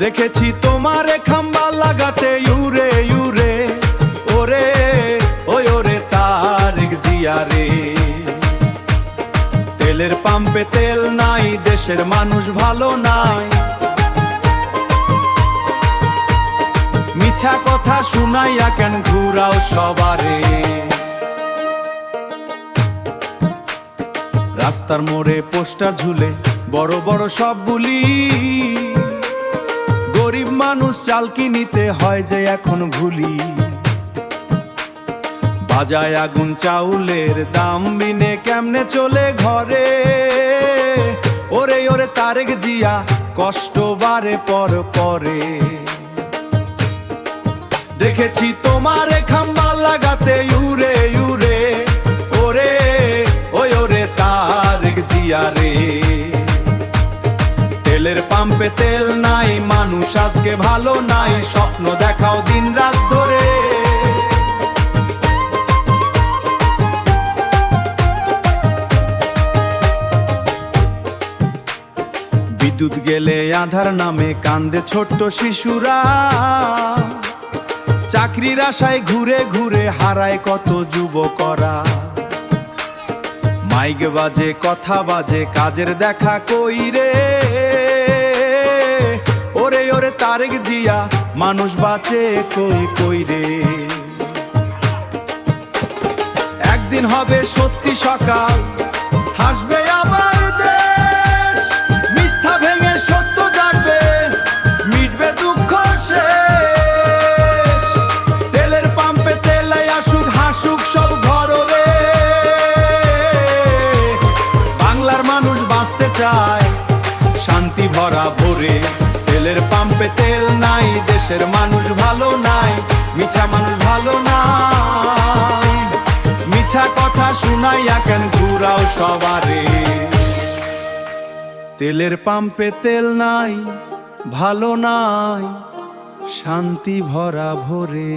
দেখেছি তোমারে খাম্বা লাগাতে ইউরে ইউরে, ওরে ওই ওরে তারেক জিয়া রে। তেলের পাম্পে তেল নাই, দেশের মানুষ ভালো নাই, মিছা কথা শুনাইয়া কেন ঘুরাও সবারে। রাস্তার মোড়ে পোস্টার ঝুলে বড় বড় সব বুলি, গরিব মানুষ চাল কিনিতে হয় যে এখন ভুলি। বাজায় আগুন চাউলের দাম বিনে কেমনে চলে ঘরে, ওরে ওরে তারেক জিয়া কষ্ট বারে পর পরে। দেখেছি তোমারে খাম্বা লাগাতে ইউরে ইউরে, ওরে ওই ওরে তারেক জিয়া রে। তেলের পাম্পে তেল নাই, মানুষ আজকে ভালো নাই, স্বপ্ন দেখাও দিন রাত ধরে। বিদ্যুৎ গেলে আধার নামে কান্দে ছোট্ট শিশুরা, চাকরির আশায় ঘুরে ঘুরে হারায় কত যুবকরা। মাইক বাজে কথা বাজে কাজের দেখা কই রে, ওরে ওরে তারেক জিয়া মানুষ বাঁচে কই কই রে। একদিন হবে সত্যি সকাল, হাসবে আবার দেশ, মিথ্যা ভেঙে সত্য জাগবে, মিটবে দুঃখ শেষ। তেলের পাম্পে তেল আসুক হাসুক সব ঘর রে, বাংলার মানুষ বাঁচতে চায় শান্তি ভরা ভরে। তেলের পাম্পে তেল নাই, দেশের মানুষ ভালো নাই, মিছা মানুষ ভালো নাই, মিছা কথা শুনাইয়া কেন ঘুরাও সবারে। তেলের পাম্পে তেল নাই, ভালো নাই, শান্তি ভরা ভরে।